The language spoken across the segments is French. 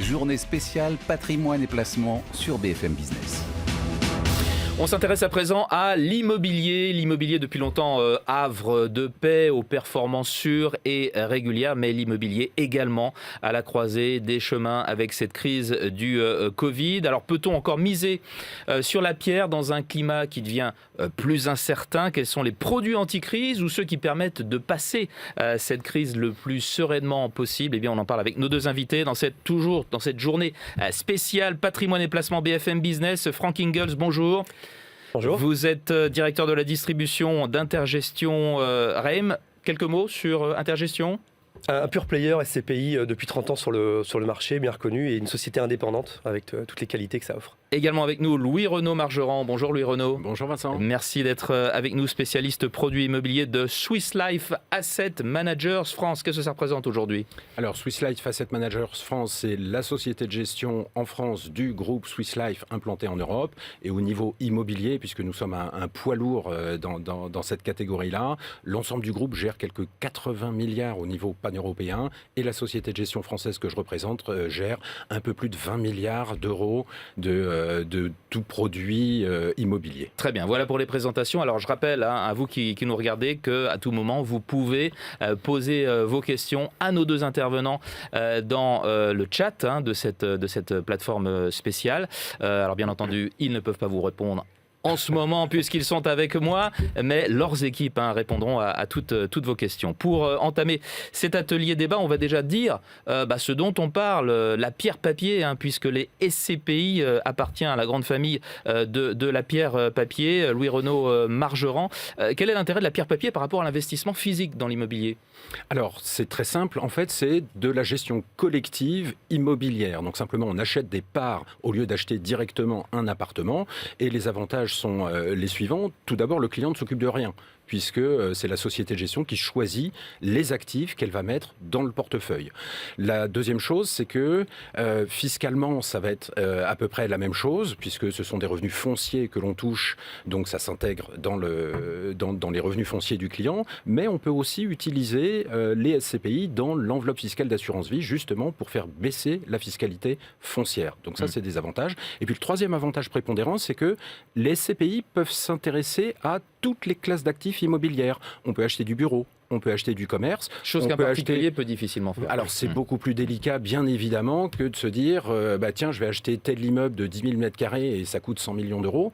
journée spéciale patrimoine et placement sur BFM Business. On s'intéresse à présent à l'immobilier. L'immobilier depuis longtemps havre de paix, aux performances sûres et régulières, mais l'immobilier également à la croisée des chemins avec cette crise du Covid. Alors peut-on encore miser sur la pierre dans un climat qui devient plus incertain? Quels sont les produits anti-crise ou ceux qui permettent de passer cette crise le plus sereinement possible? Eh bien, on en parle avec nos deux invités dans cette journée spéciale patrimoine et placement BFM Business. Franck Ingels, bonjour. Bonjour. Vous êtes directeur de la distribution d'Intergestion REIM. Quelques mots sur Intergestion ? Un pure player SCPI depuis 30 ans sur le marché, bien reconnu, et une société indépendante avec toutes les qualités que ça offre. Également avec nous, Louis-Renaud Margerand. Bonjour Louis-Renaud. Bonjour Vincent. Merci d'être avec nous, spécialiste produits immobiliers de Swiss Life Asset Managers France. Qu'est-ce que ça représente aujourd'hui ? Alors Swiss Life Asset Managers France, c'est la société de gestion en France du groupe Swiss Life implanté en Europe. Et au niveau immobilier, puisque nous sommes un poids lourd dans cette catégorie-là, l'ensemble du groupe gère quelques 80 milliards au niveau pan-européen. Et la société de gestion française que je représente gère un peu plus de 20 milliards d'euros de tout produit immobilier. Très bien, voilà pour les présentations. Alors je rappelle à vous qui nous regardez qu'à tout moment vous pouvez poser vos questions à nos deux intervenants dans le chat de cette plateforme spéciale. Alors bien entendu, ils ne peuvent pas vous répondre en ce moment puisqu'ils sont avec moi, mais leurs équipes répondront à toutes vos questions. Pour entamer cet atelier débat, on va déjà dire ce dont on parle, la pierre papier, puisque les SCPI appartient à la grande famille de la pierre papier. Louis-Renaud Margerand, quel est l'intérêt de la pierre papier par rapport à l'investissement physique dans l'immobilier ? Alors, c'est très simple. En fait, c'est de la gestion collective immobilière. Donc, simplement, on achète des parts au lieu d'acheter directement un appartement. Et les avantages sont les suivants. Tout d'abord, le client ne s'occupe de rien, puisque c'est la société de gestion qui choisit les actifs qu'elle va mettre dans le portefeuille. La deuxième chose, c'est que fiscalement, ça va être à peu près la même chose, puisque ce sont des revenus fonciers que l'on touche, donc ça s'intègre dans les revenus fonciers du client, mais on peut aussi utiliser les SCPI dans l'enveloppe fiscale d'assurance vie, justement pour faire baisser la fiscalité foncière. Donc ça, c'est des avantages. Et puis le troisième avantage prépondérant, c'est que les SCPI peuvent s'intéresser à toutes les classes d'actifs immobilières. On peut acheter du bureau, on peut acheter du commerce. Chose qu'un particulier peut difficilement faire. Alors c'est beaucoup plus délicat, bien évidemment, que de se dire tiens, je vais acheter tel immeuble de 10 000 m² et ça coûte 100 millions d'euros.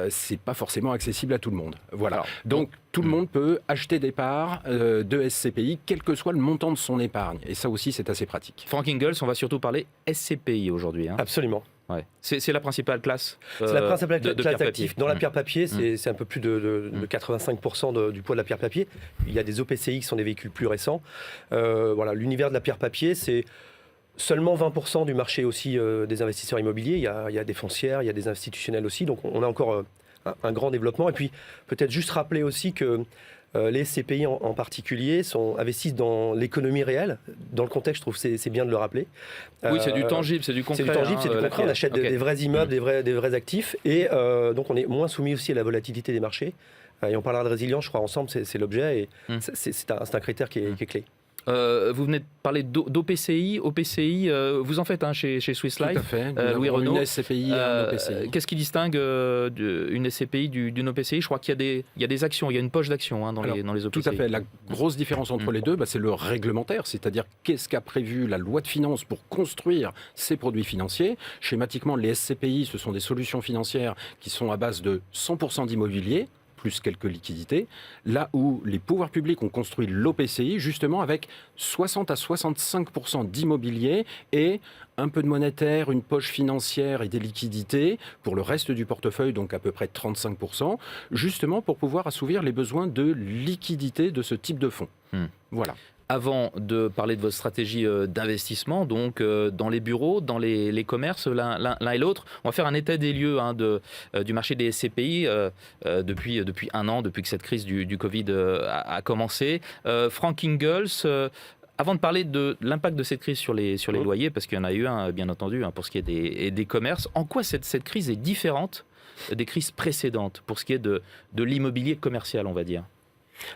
C'est pas forcément accessible à tout le monde. Voilà. Alors, donc tout le monde peut acheter des parts de SCPI, quel que soit le montant de son épargne. Et ça aussi, c'est assez pratique. Franck Ingels, on va surtout parler SCPI aujourd'hui. Absolument. Ouais. C'est la principale classe c'est la principale classe d'actifs. Dans la pierre papier, Mmh. c'est un peu plus de 85% du poids de la pierre papier. Il y a des OPCI qui sont des véhicules plus récents. Voilà, l'univers de la pierre papier, c'est seulement 20% du marché aussi des investisseurs immobiliers. Il y a des foncières, il y a des institutionnels aussi. Donc on a encore un grand développement. Et puis peut-être juste rappeler aussi que les SCPI en particulier investissent dans l'économie réelle. Dans le contexte, je trouve que c'est bien de le rappeler. Oui, c'est du tangible, c'est du concret. C'est du tangible, c'est du concret. On achète des vrais immeubles, des vrais actifs. Et donc, on est moins soumis aussi à la volatilité des marchés. Et on parlera de résilience, je crois, ensemble, c'est l'objet. Et c'est un critère qui est clé. Vous venez de parler d'OPCI. OPCI, vous en faites chez Swiss Life. Tout à fait. Louis-Renaud. Une SCPI et un OPCI. Qu'est-ce qui distingue une SCPI d'une OPCI ? Je crois qu'il y a des actions, il y a une poche d'actions dans les OPCI. Tout à fait. La grosse différence entre les deux, c'est le réglementaire, c'est-à-dire qu'est-ce qu'a prévu la loi de finances pour construire ces produits financiers. Schématiquement, les SCPI, ce sont des solutions financières qui sont à base de 100% d'immobilier, plus quelques liquidités, là où les pouvoirs publics ont construit l'OPCI justement avec 60 à 65% d'immobilier et un peu de monétaire, une poche financière et des liquidités pour le reste du portefeuille, donc à peu près 35%, justement pour pouvoir assouvir les besoins de liquidité de ce type de fonds. Voilà. Avant de parler de votre stratégie d'investissement, donc dans les bureaux, dans les commerces, l'un et l'autre, on va faire un état des lieux du marché des SCPI depuis un an, depuis que cette crise du Covid a commencé. Franck Ingels, avant de parler de l'impact de cette crise sur les loyers, parce qu'il y en a eu un, bien entendu, pour ce qui est des commerces, en quoi cette crise est différente des crises précédentes pour ce qui est de l'immobilier commercial, on va dire ?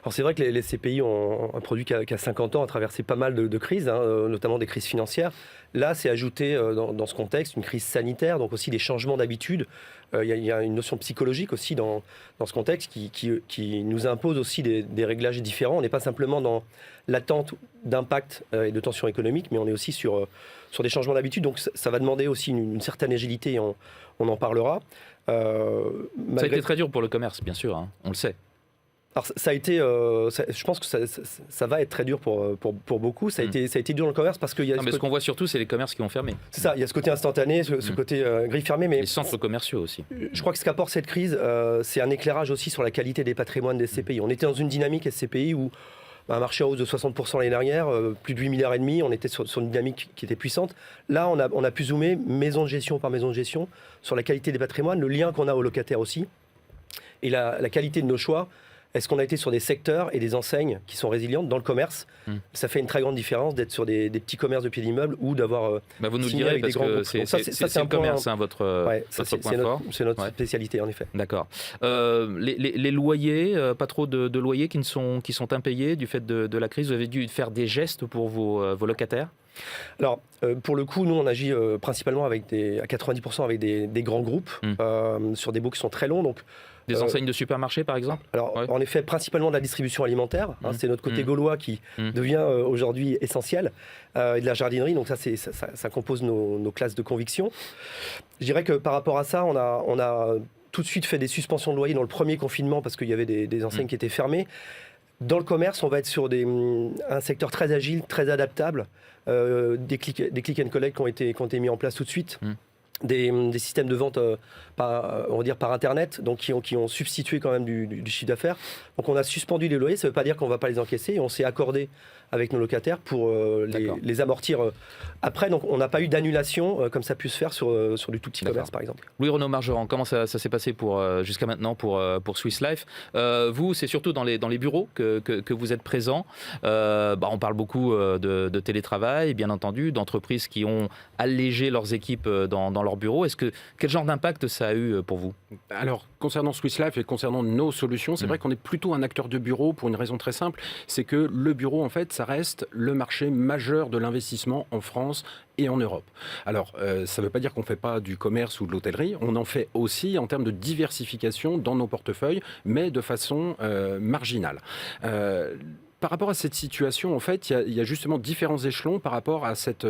Alors c'est vrai que les CPI ont un produit qui a 50 ans, a traversé pas mal de crises, notamment des crises financières. Là, c'est ajouté dans ce contexte une crise sanitaire, donc aussi des changements d'habitude. Il y a une notion psychologique aussi dans ce contexte qui nous impose aussi des réglages différents. On n'est pas simplement dans l'attente d'impact et de tensions économiques, mais on est aussi sur des changements d'habitude. Donc ça va demander aussi une certaine agilité, et on en parlera. Ça a été très dur pour le commerce, bien sûr, hein, on le sait. Alors ça a été, je pense que ça va être très dur pour beaucoup. Ça a été dur dans le commerce parce qu'il y a. Mais ce qu'on voit surtout, c'est les commerces qui ont fermé. C'est ça, il y a ce côté instantané, ce côté grille fermée. Mais les centres commerciaux aussi. Je crois que ce qu'apporte cette crise, c'est un éclairage aussi sur la qualité des patrimoines des SCPI. On était dans une dynamique SCPI où un marché en hausse de 60% l'année dernière, plus de 8,5 milliards, on était sur une dynamique qui était puissante. Là, on a pu zoomer maison de gestion par maison de gestion sur la qualité des patrimoines, le lien qu'on a aux locataires aussi, et la qualité de nos choix. Est-ce qu'on a été sur des secteurs et des enseignes qui sont résilientes dans le commerce? Ça fait une très grande différence d'être sur des petits commerces de pied d'immeuble ou d'avoir vous nous le direz parce que c'est le commerce, votre point fort. C'est notre spécialité en effet. D'accord. Les loyers, pas trop de loyers qui sont impayés du fait de la crise. Vous avez dû faire des gestes pour vos locataires? Alors, pour le coup, nous, on agit principalement à 90% avec des grands groupes sur des baux qui sont très longs. Donc, des enseignes de supermarchés, par exemple? Alors, en effet, principalement de la distribution alimentaire. C'est notre côté gaulois qui devient aujourd'hui essentiel. Et de la jardinerie, donc ça compose nos classes de conviction. Je dirais que par rapport à ça, on a tout de suite fait des suspensions de loyer dans le premier confinement parce qu'il y avait des enseignes qui étaient fermées. Dans le commerce, on va être sur un secteur très agile, très adaptable. Des click and collect qui ont été mis en place tout de suite. Des systèmes de vente par Internet, donc qui ont substitué quand même du chiffre d'affaires. Donc on a suspendu les loyers, ça ne veut pas dire qu'on ne va pas les encaisser, et on s'est accordé avec nos locataires pour les amortir après. Donc on n'a pas eu d'annulation comme ça a pu se faire sur du tout petit commerce par exemple. Louis-Renaud Margerand, comment ça s'est passé jusqu'à maintenant pour Swiss Life? Vous, c'est surtout dans les bureaux que vous êtes présents. On parle beaucoup de télétravail, bien entendu, d'entreprises qui ont allégé leurs équipes dans leurs bureaux. Quel genre d'impact ça a eu pour vous? Alors, concernant Swiss Life et concernant nos solutions, c'est vrai qu'on est plutôt un acteur de bureau pour une raison très simple, c'est que le bureau, en fait, ça reste le marché majeur de l'investissement en France et en Europe. Alors, ça ne veut pas dire qu'on ne fait pas du commerce ou de l'hôtellerie, on en fait aussi en termes de diversification dans nos portefeuilles, mais de façon marginale. Par rapport à cette situation, en fait, il y a justement différents échelons par rapport à cette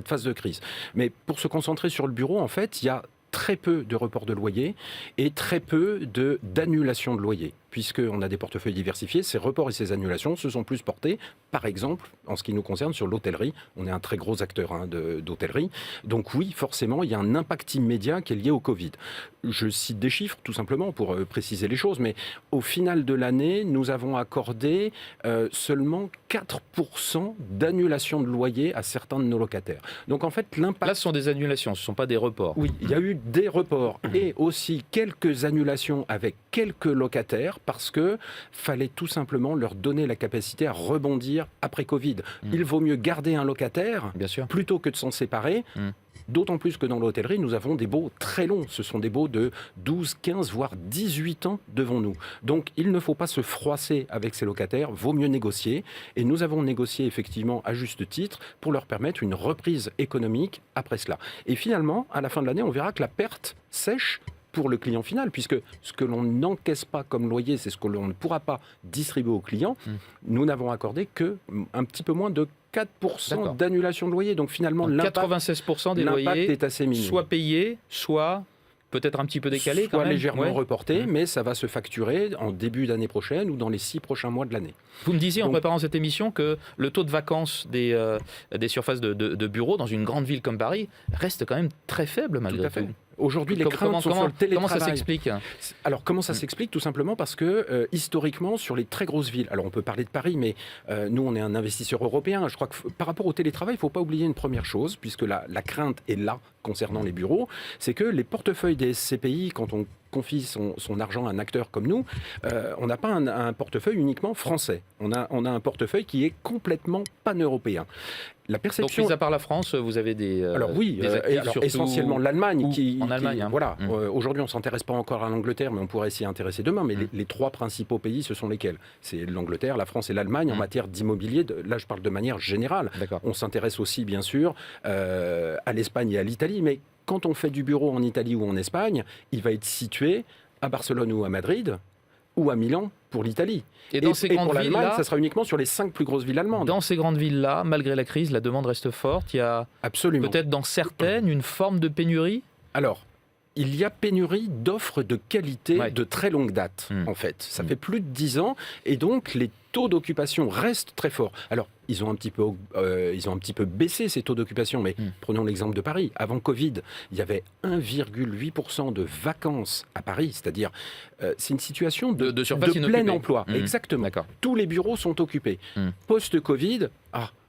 phase de crise. Mais pour se concentrer sur le bureau, en fait, il y a très peu de reports de loyer et très peu d'annulations de loyer. Puisqu'on a des portefeuilles diversifiés, ces reports et ces annulations se sont plus portés, par exemple, en ce qui nous concerne, sur l'hôtellerie. On est un très gros acteur d'hôtellerie. Donc oui, forcément, il y a un impact immédiat qui est lié au Covid. Je cite des chiffres, tout simplement, pour préciser les choses, mais au final de l'année, nous avons accordé seulement 4% d'annulation de loyer à certains de nos locataires. Donc en fait, l'impact... Là, ce sont des annulations, ce ne sont pas des reports. Oui, il y a eu des reports et aussi quelques annulations avec quelques locataires, parce que fallait tout simplement leur donner la capacité à rebondir après Covid. Il vaut mieux garder un locataire plutôt que de s'en séparer. D'autant plus que dans l'hôtellerie, nous avons des baux très longs. Ce sont des baux de 12, 15, voire 18 ans devant nous. Donc, il ne faut pas se froisser avec ces locataires. Vaut mieux négocier. Et nous avons négocié effectivement à juste titre pour leur permettre une reprise économique après cela. Et finalement, à la fin de l'année, on verra que la perte sèche pour le client final, puisque ce que l'on n'encaisse pas comme loyer, c'est ce que l'on ne pourra pas distribuer aux clients. Nous n'avons accordé qu'un petit peu moins de 4% d'annulation de loyer. Donc finalement, 96% des loyers est assez minime. Soit payés, soit peut-être un petit peu décalé, soit légèrement reporté, mais ça va se facturer en début d'année prochaine ou dans les 6 prochains mois de l'année. Vous me disiez en préparant cette émission que le taux de vacances des surfaces de bureaux dans une grande ville comme Paris reste quand même très faible malgré tout. Aujourd'hui, les craintes sont sur le télétravail. Comment ça s'explique? Alors, comment ça s'explique? Tout simplement parce que, historiquement, sur les très grosses villes, alors on peut parler de Paris, mais nous, on est un investisseur européen. Je crois que par rapport au télétravail, il ne faut pas oublier une première chose, puisque la crainte est là, concernant les bureaux, c'est que les portefeuilles des SCPI, quand on confie son argent à un acteur comme nous, on n'a pas un portefeuille uniquement français. On a un portefeuille qui est complètement pan-européen. La perception... Donc, mis à part la France, vous avez des alors oui, des actifs surtout... essentiellement l'Allemagne. En Allemagne. Hein. Voilà. Aujourd'hui, on ne s'intéresse pas encore à l'Angleterre, mais on pourrait s'y intéresser demain. Mais les trois principaux pays, ce sont lesquels? C'est l'Angleterre, la France et l'Allemagne en matière d'immobilier. Là, je parle de manière générale. On s'intéresse aussi, bien sûr, à l'Espagne et à l'Italie. Mais quand on fait du bureau en Italie ou en Espagne, il va être situé à Barcelone ou à Madrid ou à Milan pour l'Italie. Et dans ces grandes pour l'Allemagne, villes-là, ça sera uniquement sur les 5 plus grosses villes allemandes. Dans ces grandes villes-là, malgré la crise, la demande reste forte. Il y a absolument peut-être dans certaines une forme de pénurie. Alors, il y a pénurie d'offres de qualité de très longue date, en fait. Ça fait plus de 10 ans, et donc les taux d'occupation restent très forts. Alors, ils ont un petit peu baissé ces taux d'occupation, mais prenons l'exemple de Paris. Avant Covid, il y avait 1,8% de vacances à Paris, c'est-à-dire c'est une situation de plein emploi. Exactement. Tous les bureaux sont occupés. Post-Covid,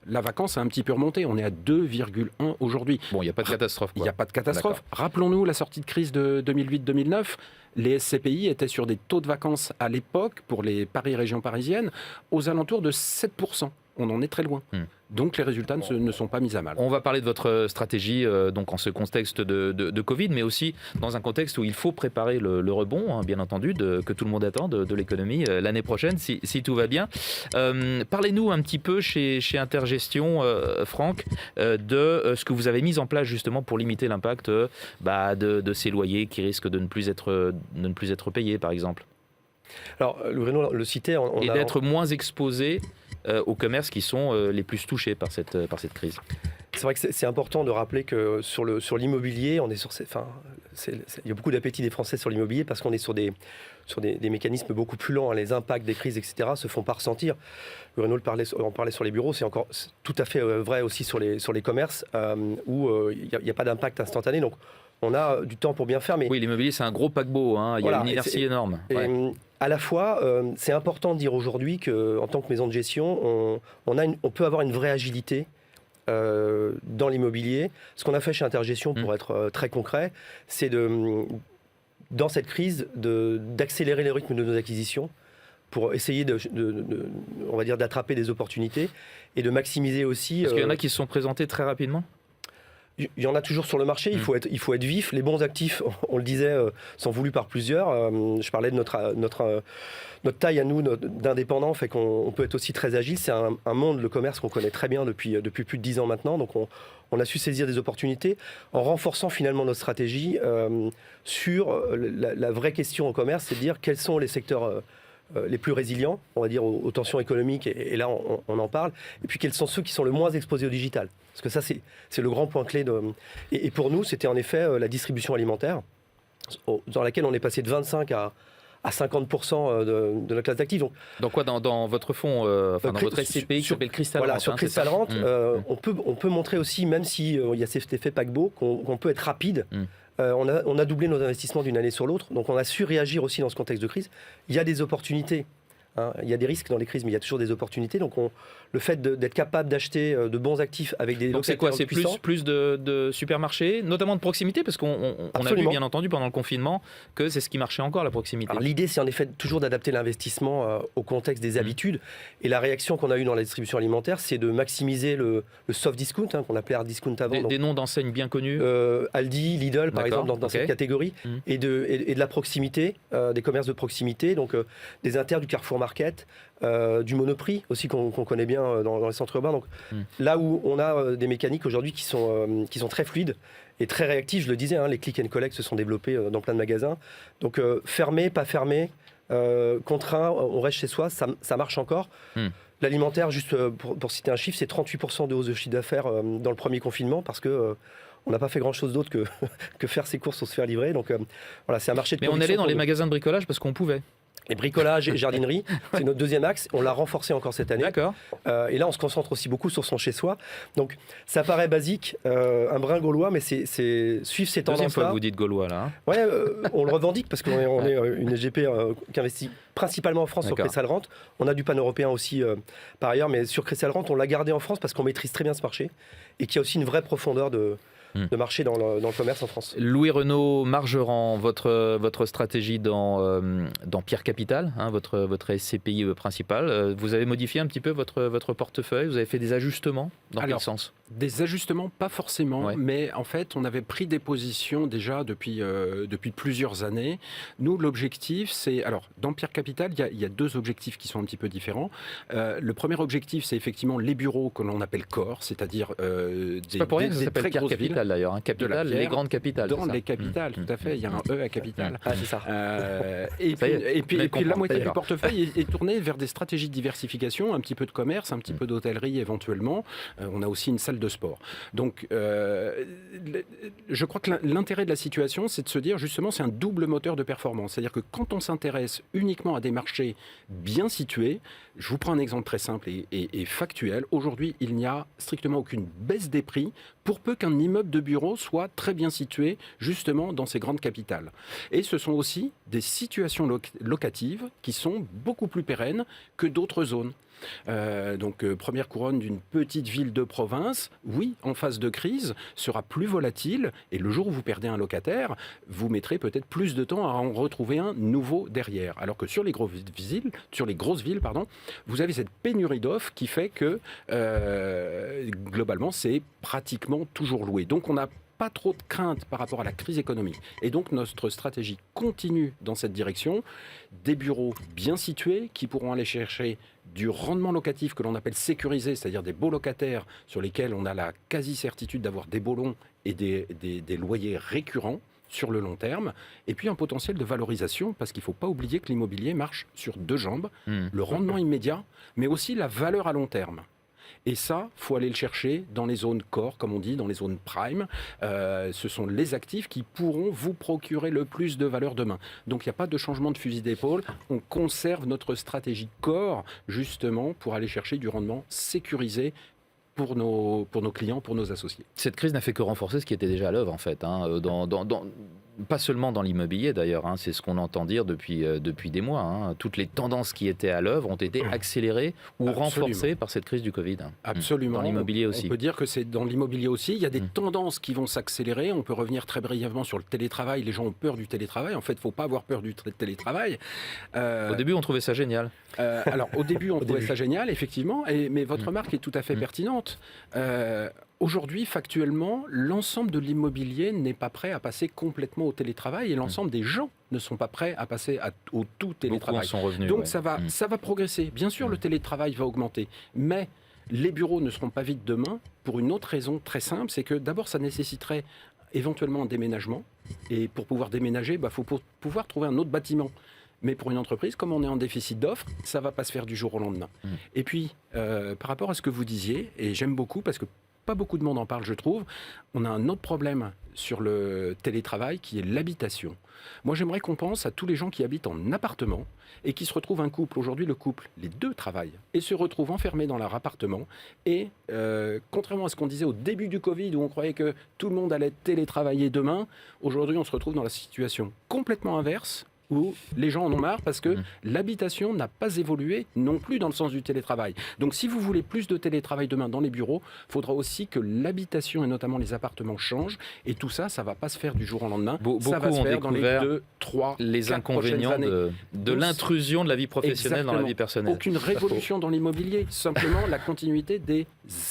la vacance a un petit peu remonté. On est à 2,1 aujourd'hui. Bon, il n'y a pas de catastrophe. Il n'y a pas de catastrophe. Rappelons-nous la sortie de crise de 2008-2009. Les SCPI étaient sur des taux de vacances à l'époque, pour les Paris régions parisiennes, aux alentours de 7%. On en est très loin. Donc les résultats ne sont pas mis à mal. On va parler de votre stratégie donc en ce contexte de Covid, mais aussi dans un contexte où il faut préparer le rebond, bien entendu, que tout le monde attend de l'économie l'année prochaine, si tout va bien. Parlez-nous un petit peu chez Intergestion, Franck, de ce que vous avez mis en place justement pour limiter l'impact de ces loyers qui risquent de ne plus être payés, par exemple. Alors, Bruno le citait... Et d'être moins exposés aux commerces qui sont les plus touchés par cette crise. C'est vrai que c'est important de rappeler que sur l'immobilier, on est il y a beaucoup d'appétit des Français sur l'immobilier parce qu'on est sur des mécanismes beaucoup plus lents. Les impacts des crises, etc., se font pas ressentir. Bruno en parlait sur les bureaux, c'est tout à fait vrai aussi sur les commerces où il n'y a pas d'impact instantané. Donc, on a du temps pour bien faire. Mais oui, l'immobilier, c'est un gros paquebot. Il y a une inertie énorme. À la fois, c'est important de dire aujourd'hui qu'en tant que maison de gestion, on peut avoir une vraie agilité dans l'immobilier. Ce qu'on a fait chez Intergestion, pour être très concret, c'est dans cette crise d'accélérer le rythme de nos acquisitions pour essayer on va dire, d'attraper des opportunités et de maximiser aussi... Parce qu'il y en a qui se sont présentés très rapidement. Il y en a toujours sur le marché, il faut être vif. Les bons actifs, on le disait, sont voulus par plusieurs. Je parlais de notre taille à nous, d'indépendants, fait qu'on peut être aussi très agile. C'est un monde, le commerce, qu'on connaît très bien depuis plus de 10 ans maintenant. Donc on a su saisir des opportunités en renforçant finalement notre stratégie sur la vraie question au commerce, c'est de dire quels sont les secteurs... les plus résilients, on va dire, aux tensions économiques, et là on en parle, et puis quels sont ceux qui sont le moins exposés au digital. Parce que ça, c'est le grand point clé. Et pour nous, c'était en effet la distribution alimentaire, dans laquelle on est passé de 25 à 50% de notre classe d'actifs. Donc, dans quoi, dans votre fonds, dans votre SCPI qui s'appelle Crystal Rent. Voilà, sur Crystal Rent, on peut montrer aussi, même s'il y a cet effet paquebot, qu'on peut être rapide. On a doublé nos investissements d'une année sur l'autre, donc on a su réagir aussi dans ce contexte de crise. Il y a des opportunités, il y a des risques dans les crises, mais il y a toujours des opportunités. Donc le fait d'être capable d'acheter de bons actifs avec des... Donc c'est quoi? C'est plus de supermarchés, notamment de proximité, parce qu'on a vu bien entendu pendant le confinement que c'est ce qui marchait encore, la proximité. Alors l'idée, c'est en effet toujours d'adapter l'investissement au contexte des habitudes. Et la réaction qu'on a eue dans la distribution alimentaire, c'est de maximiser le soft discount, qu'on appelait hard discount avant. Des noms d'enseignes bien connus, Aldi, Lidl, par exemple, dans cette catégorie, et de la proximité, des commerces de proximité, donc des Inter, du Carrefour Market, du Monoprix aussi qu'on connaît bien dans les centres urbains. Donc là où on a des mécaniques aujourd'hui qui sont très fluides et très réactives, je le disais, les click and collect se sont développés dans plein de magasins. Donc fermé, pas fermé, contraint, on reste chez soi, ça marche encore. L'alimentaire, juste pour citer un chiffre, c'est 38% de hausse de chiffre d'affaires dans le premier confinement parce que on n'a pas fait grand-chose d'autre que faire ses courses ou se faire livrer. Donc voilà, c'est un marché de Mais on allait dans les magasins de bricolage parce qu'on pouvait. Les bricolages et jardinerie, c'est notre deuxième axe. On l'a renforcé encore cette année. D'accord. Et là, on se concentre aussi beaucoup sur son chez-soi. Donc, ça paraît basique, un brin gaulois, mais c'est suivre ces tendances-là. Deuxième fois que vous dites gaulois, là. Ouais, on le revendique parce qu'on est une SGP qui investit principalement en France sur D'accord. Crystal Rent. On a du pan-européen aussi par ailleurs, mais sur Crystal Rent, on l'a gardé en France parce qu'on maîtrise très bien ce marché et qu'il y a aussi une vraie profondeur de marché dans le commerce en France. Louis Renaud Margerand, votre stratégie dans Pierre Capital, hein, votre SCPI principal, vous avez modifié un petit peu votre portefeuille, vous avez fait des ajustements dans quel sens ? Des ajustements, pas forcément, Ouais. mais en fait, on avait pris des positions déjà depuis plusieurs années. Nous, l'objectif, c'est... Alors, dans Pierre Capital, il y a deux objectifs qui sont un petit peu différents. Le premier objectif, c'est effectivement les bureaux que l'on appelle core, c'est-à-dire C'est pas pour rien que ça des s'appelle très Pierre grosses villes. Capital d'ailleurs, hein. De la Capital, pierre les grandes capitales. Dans c'est ça les capitales, tout à fait. Il y a un E à capital. Ah, c'est ça. Et Ça y est, puis on la comprend, moitié du d'ailleurs. portefeuille est tournée vers des stratégies de diversification, un petit peu de commerce, un petit peu d'hôtellerie éventuellement. On a aussi une salle de sport. Donc, je crois que l'intérêt de la situation, c'est de se dire justement, c'est un double moteur de performance. C'est-à-dire que quand on s'intéresse uniquement à des marchés bien situés, je vous prends un exemple très simple et factuel. Aujourd'hui, il n'y a strictement aucune baisse des prix pour peu qu'un immeuble de bureau soit très bien situé justement dans ces grandes capitales. Et ce sont aussi des situations locatives qui sont beaucoup plus pérennes que d'autres zones. Première couronne d'une petite ville de province, oui, en phase de crise, sera plus volatile et le jour où vous perdez un locataire, vous mettrez peut-être plus de temps à en retrouver un nouveau derrière. Alors que sur les grosses villes, vous avez cette pénurie d'offres qui fait que globalement, c'est pratiquement toujours loué. Donc on n'a pas trop de crainte par rapport à la crise économique. Et donc notre stratégie continue dans cette direction. Des bureaux bien situés qui pourront aller chercher du rendement locatif que l'on appelle sécurisé, c'est-à-dire des beaux locataires sur lesquels on a la quasi-certitude d'avoir des beaux lots et des loyers récurrents sur le long terme, et puis un potentiel de valorisation, parce qu'il ne faut pas oublier que l'immobilier marche sur deux jambes, le rendement immédiat, mais aussi la valeur à long terme. Et ça, il faut aller le chercher dans les zones core, comme on dit, dans les zones prime. Ce sont les actifs qui pourront vous procurer le plus de valeur demain. Donc il n'y a pas de changement de fusil d'épaule. On conserve notre stratégie core, justement, pour aller chercher du rendement sécurisé pour nos clients, pour nos associés. Cette crise n'a fait que renforcer ce qui était déjà à l'œuvre en fait, hein, pas seulement dans l'immobilier d'ailleurs, hein, c'est ce qu'on entend dire depuis des mois. Hein. Toutes les tendances qui étaient à l'œuvre ont été accélérées ou renforcées par cette crise du Covid. Absolument. Dans l'immobilier aussi. On peut dire que c'est dans l'immobilier aussi. Il y a des tendances qui vont s'accélérer. On peut revenir très brièvement sur le télétravail. Les gens ont peur du télétravail. En fait, il ne faut pas avoir peur du télétravail. Au début, on trouvait ça génial. Alors, au début, on trouvait ça génial, effectivement. Mais votre remarque est tout à fait pertinente. Aujourd'hui, factuellement, l'ensemble de l'immobilier n'est pas prêt à passer complètement au télétravail et l'ensemble des gens ne sont pas prêts à passer au tout télétravail. Beaucoup en sont revenus, donc ouais. ça va progresser. Bien sûr, le télétravail va augmenter, mais les bureaux ne seront pas vides demain pour une autre raison très simple, c'est que d'abord, ça nécessiterait éventuellement un déménagement. Et pour pouvoir déménager, il faut pouvoir trouver un autre bâtiment. Mais pour une entreprise, comme on est en déficit d'offres, ça ne va pas se faire du jour au lendemain. Et puis, par rapport à ce que vous disiez, et j'aime beaucoup parce que pas beaucoup de monde en parle, je trouve, on a un autre problème sur le télétravail qui est l'habitation. Moi, j'aimerais qu'on pense à tous les gens qui habitent en appartement et qui se retrouvent un couple. Aujourd'hui, le couple, les deux travaillent et se retrouvent enfermés dans leur appartement. Et contrairement à ce qu'on disait au début du Covid, où on croyait que tout le monde allait télétravailler demain, aujourd'hui, on se retrouve dans la situation complètement inverse, où les gens en ont marre parce que l'habitation n'a pas évolué non plus dans le sens du télétravail. Donc si vous voulez plus de télétravail demain dans les bureaux, il faudra aussi que l'habitation et notamment les appartements changent. Et tout ça, ça ne va pas se faire du jour au lendemain. Ça va se faire dans les 2, 3, les 4 inconvénients prochaines années. de l'intrusion de la vie professionnelle dans la vie personnelle. Aucune révolution dans l'immobilier, simplement la continuité des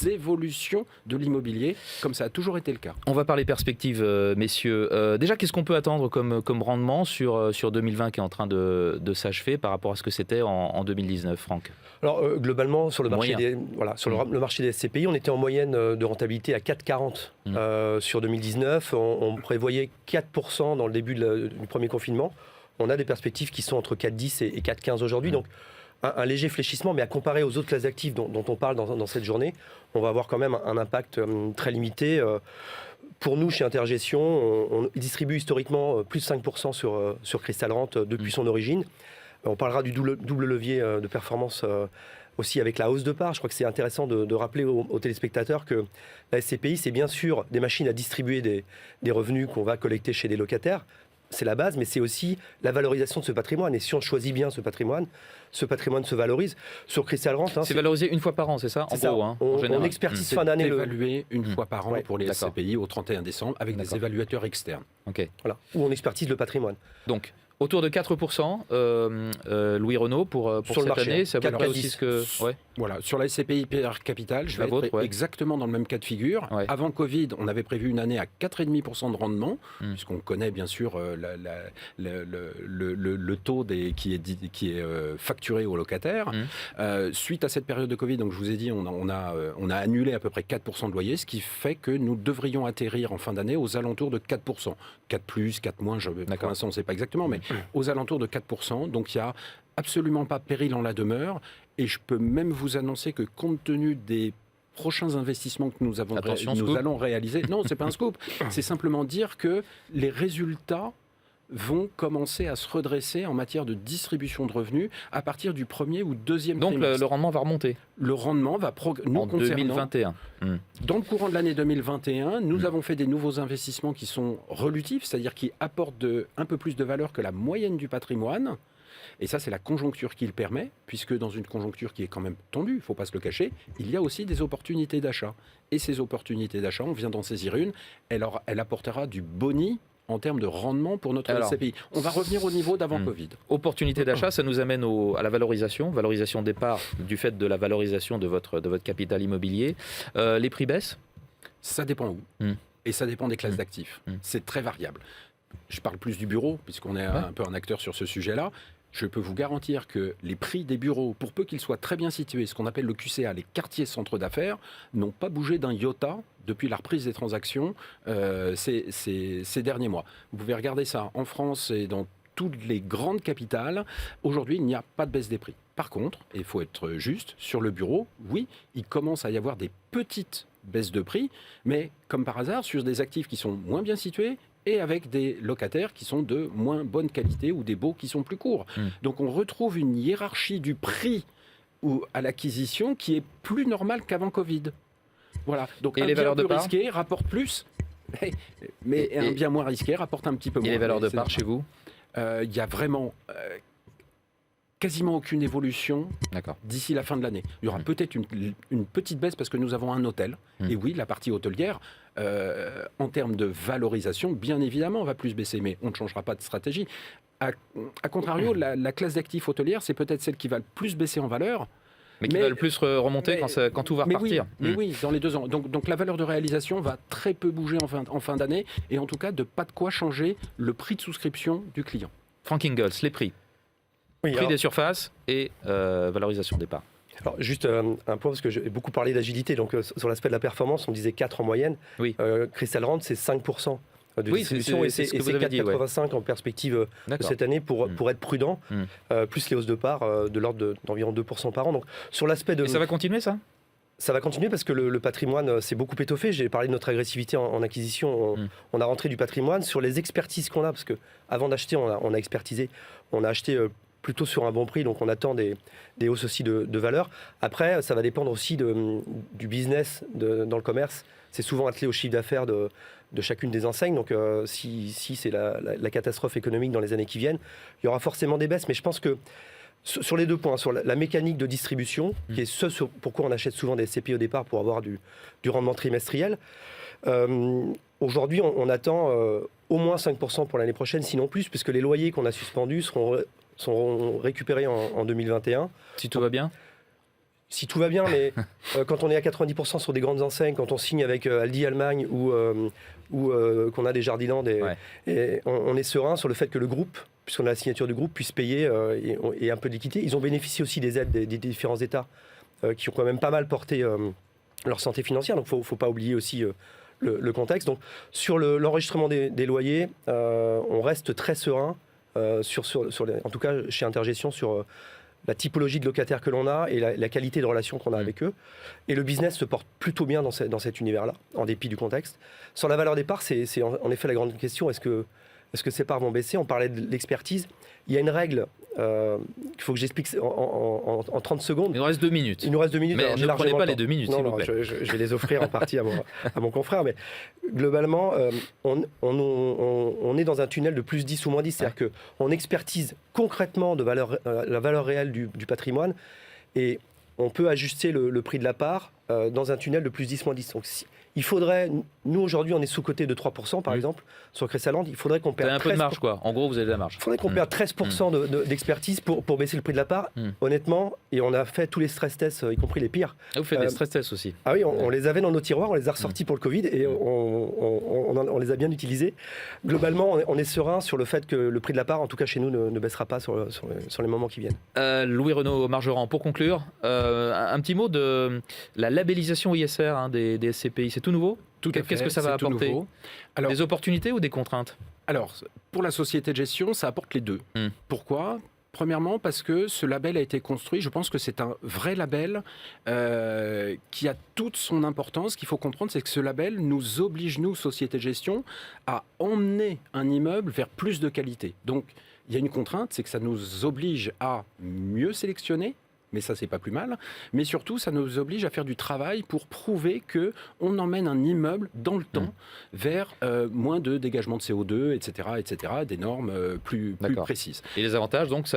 évolutions de l'immobilier, comme ça a toujours été le cas. On va parler perspectives, messieurs. Déjà, qu'est-ce qu'on peut attendre comme rendement sur 2020 qui est en train de s'achever par rapport à ce que c'était en 2019, Franck ? Alors, globalement, sur le marché le marché des SCPI, on était en moyenne de rentabilité à 4,40 sur 2019. On prévoyait 4% dans le début du premier confinement. On a des perspectives qui sont entre 4,10 et 4,15 aujourd'hui. Donc, un léger fléchissement, mais à comparer aux autres classes d'actifs dont on parle dans cette journée, on va avoir quand même un impact très limité. Pour nous, chez Intergestion, on distribue historiquement plus de 5% sur Crystal Rent depuis son origine. On parlera du double levier de performance aussi avec la hausse de part. Je crois que c'est intéressant de rappeler aux téléspectateurs que la SCPI, c'est bien sûr des machines à distribuer des revenus qu'on va collecter chez les locataires. c'est la base, mais c'est aussi la valorisation de ce patrimoine. Et si on choisit bien ce patrimoine se valorise. Sur Crystal Rent... c'est valorisé une fois par an, c'est ça, en gros, en général. On expertise fin d'année. C'est évalué une fois par an pour les d'accord. SCPI au 31 décembre avec des évaluateurs externes. Ok. Voilà, où on expertise le patrimoine. Donc, autour de 4%, Louis Renaud, pour Sur cette le marché, année, ça vaut 4 à aussi 10. ce que... Ouais. Voilà, sur la SCPI PR Capital, je La vais vôtre, être ouais. exactement dans le même cas de figure. Ouais. Avant Covid, on avait prévu une année à 4,5% de rendement, puisqu'on puisqu'on connaît bien sûr le taux qui est facturé aux locataires. Suite à cette période de Covid, donc je vous ai dit, on a annulé à peu près 4% de loyer, ce qui fait que nous devrions atterrir en fin d'année aux alentours de 4%. 4 plus, 4 moins, pour l'instant on ne sait pas exactement, mais aux alentours de 4%. Donc il n'y a absolument pas péril en la demeure. Et je peux même vous annoncer que compte tenu des prochains investissements que nous allons réaliser, non, c'est pas un scoop, c'est simplement dire que les résultats vont commencer à se redresser en matière de distribution de revenus à partir du premier ou deuxième trimestre. Donc le rendement va remonter. Le rendement va en 2021. Dans le courant de l'année 2021, nous avons fait des nouveaux investissements qui sont relutifs, c'est-à-dire qui apportent un peu plus de valeur que la moyenne du patrimoine. Et ça, c'est la conjoncture qui le permet, puisque dans une conjoncture qui est quand même tendue, il ne faut pas se le cacher, il y a aussi des opportunités d'achat. Et ces opportunités d'achat, on vient d'en saisir une, elle apportera du boni en termes de rendement pour notre SCPI. On va revenir au niveau d'avant Covid. Opportunité d'achat, ça nous amène à la valorisation des parts du fait de la valorisation de votre capital immobilier. Les prix baissent ? Ça dépend où. Et ça dépend des classes d'actifs. C'est très variable. Je parle plus du bureau, puisqu'on est un peu un acteur sur ce sujet-là. Je peux vous garantir que les prix des bureaux, pour peu qu'ils soient très bien situés, ce qu'on appelle le QCA, les quartiers centres d'affaires, n'ont pas bougé d'un iota depuis la reprise des transactions ces derniers mois. Vous pouvez regarder ça en France et dans toutes les grandes capitales. Aujourd'hui, il n'y a pas de baisse des prix. Par contre, et il faut être juste, sur le bureau, oui, il commence à y avoir des petites baisses de prix, mais comme par hasard, sur des actifs qui sont moins bien situés, et avec des locataires qui sont de moins bonne qualité ou des baux qui sont plus courts. Donc on retrouve une hiérarchie du prix à l'acquisition qui est plus normale qu'avant Covid. Voilà. Donc et un les bien valeurs plus de part risqué rapporte plus, mais un bien moins risqué rapporte un petit peu moins. Et les valeurs de part chez vous ? Il y a vraiment quasiment aucune évolution d'ici la fin de l'année. Il y aura peut-être une petite baisse parce que nous avons un hôtel. Et oui, la partie hôtelière, en termes de valorisation, bien évidemment, va plus baisser. Mais on ne changera pas de stratégie. A contrario, la classe d'actifs hôtelière, c'est peut-être celle qui va le plus baisser en valeur. Mais qui va le plus remonter quand tout va repartir. Oui, dans les 2 ans. Donc la valeur de réalisation va très peu bouger en fin d'année. Et en tout cas, de pas de quoi changer le prix de souscription du client. Frank Ingalls, les prix. Prix des surfaces et valorisation des parts. Alors juste un point, parce que j'ai beaucoup parlé d'agilité, donc sur l'aspect de la performance, on disait 4 en moyenne. Oui. Crystal Rent, c'est 5% de distribution, et c'est 4,85 en perspective de cette année pour être prudent, plus les hausses de parts de l'ordre d'environ 2% par an. Donc, sur l'aspect de... Et ça va continuer, ça ? Ça va continuer parce que le patrimoine s'est beaucoup étoffé. J'ai parlé de notre agressivité en acquisition. On a rentré du patrimoine sur les expertises qu'on a, parce qu'avant d'acheter, on a expertisé, on a acheté plutôt sur un bon prix, donc on attend des hausses aussi de valeur. Après, ça va dépendre aussi du business dans le commerce. C'est souvent attelé au chiffre d'affaires de chacune des enseignes. Donc si c'est la catastrophe économique dans les années qui viennent, il y aura forcément des baisses. Mais je pense que sur les 2 points, sur la mécanique de distribution, qui est ce pourquoi on achète souvent des SCPI au départ pour avoir du rendement trimestriel, aujourd'hui on attend au moins 5% pour l'année prochaine, sinon plus, puisque les loyers qu'on a suspendus seront récupérés en 2021. Si tout va bien ? Si tout va bien, mais quand on est à 90% sur des grandes enseignes, quand on signe avec Aldi Allemagne ou qu'on a des Jardiland, et on est serein sur le fait que le groupe, puisqu'on a la signature du groupe, puisse payer et un peu de liquidité. Ils ont bénéficié aussi des aides des différents États qui ont quand même pas mal porté leur santé financière, donc il ne faut pas oublier aussi le contexte. Donc sur l'enregistrement des loyers, on reste très serein, en tout cas chez Intergestion, sur la typologie de locataires que l'on a et la qualité de relation qu'on a avec eux. Et le business se porte plutôt bien dans cet univers-là, en dépit du contexte. Sur la valeur des parts, c'est en effet la grande question. Est-ce que ces parts vont baisser ? On parlait de l'expertise. Il y a une règle qu'il faut que j'explique en 30 secondes. Il nous reste 2 minutes. Il nous reste 2 minutes. Mais alors, j'ai ne prenez largement pas le les temps. 2 minutes, s'il vous plaît. Je vais les offrir en partie à mon confrère. Mais globalement, on est dans un tunnel de plus 10 ou moins 10. C'est-à-dire qu'on expertise concrètement la valeur réelle du patrimoine et on peut ajuster le prix de la part dans un tunnel de plus 10 moins 10. Donc, il faudrait, nous aujourd'hui on est sous-coté de 3% par exemple, sur Cressaland, il faudrait qu'on perde un peu de marge quoi, en gros vous avez de la marge. Il faudrait qu'on perde 13% d'expertise pour baisser le prix de la part, honnêtement, et on a fait tous les stress tests, y compris les pires. Et vous faites des stress tests aussi. Ah oui, on les avait dans nos tiroirs, on les a ressortis pour le Covid et on les a bien utilisés. Globalement, on est serein sur le fait que le prix de la part, en tout cas chez nous, ne baissera pas sur les moments qui viennent. Louis-Renaud Margerand, pour conclure, un petit mot de la labellisation ISR des SCPI, c'est tout nouveau ? Qu'est-ce que ça va apporter ? Alors, des opportunités ou des contraintes ? Alors, pour la société de gestion, ça apporte les deux. Pourquoi ? Premièrement, parce que ce label a été construit, je pense que c'est un vrai label qui a toute son importance. Ce qu'il faut comprendre, c'est que ce label nous oblige, nous, société de gestion, à emmener un immeuble vers plus de qualité. Donc, il y a une contrainte, c'est que ça nous oblige à mieux sélectionner, mais ça, c'est pas plus mal. Mais surtout, ça nous oblige à faire du travail pour prouver qu'on emmène un immeuble dans le temps vers moins de dégagement de CO2, etc., des normes plus précises. Et les avantages, donc,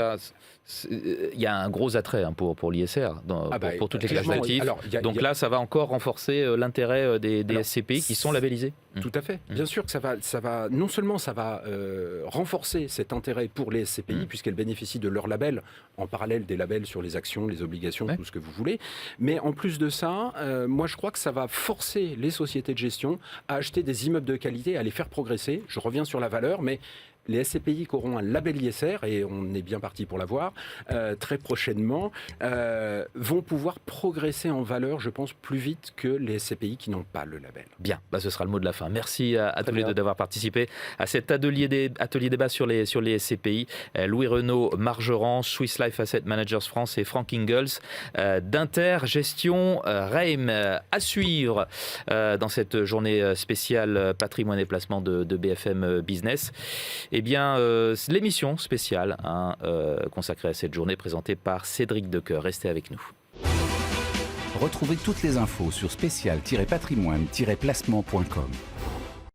il y a un gros attrait pour l'ISR, pour toutes les classes d'actifs. Donc là, ça va encore renforcer l'intérêt des SCPI qui sont labellisés. Tout à fait. Bien sûr que ça va non seulement ça va renforcer cet intérêt pour les SCPI, puisqu'elles bénéficient de leur label, en parallèle des labels sur les actions, les obligations, tout ce que vous voulez. Mais en plus de ça, moi je crois que ça va forcer les sociétés de gestion à acheter des immeubles de qualité, à les faire progresser. Je reviens sur la valeur, mais les SCPI qui auront un label ISR, et on est bien parti pour l'avoir, très prochainement, vont pouvoir progresser en valeur, je pense, plus vite que les SCPI qui n'ont pas le label. Bien, ce sera le mot de la fin. Merci à tous les deux d'avoir participé à cet atelier débat sur les SCPI. Louis-Renaud Margerand, Swiss Life Asset Managers France et Frank Ingels d'Intergestion Reim. À suivre dans cette journée spéciale patrimoine et placement de BFM Business. Eh bien, l'émission spéciale consacrée à cette journée présentée par Cédric Decoeur. Restez avec nous. Retrouvez toutes les infos sur spécial-patrimoine-placement.com.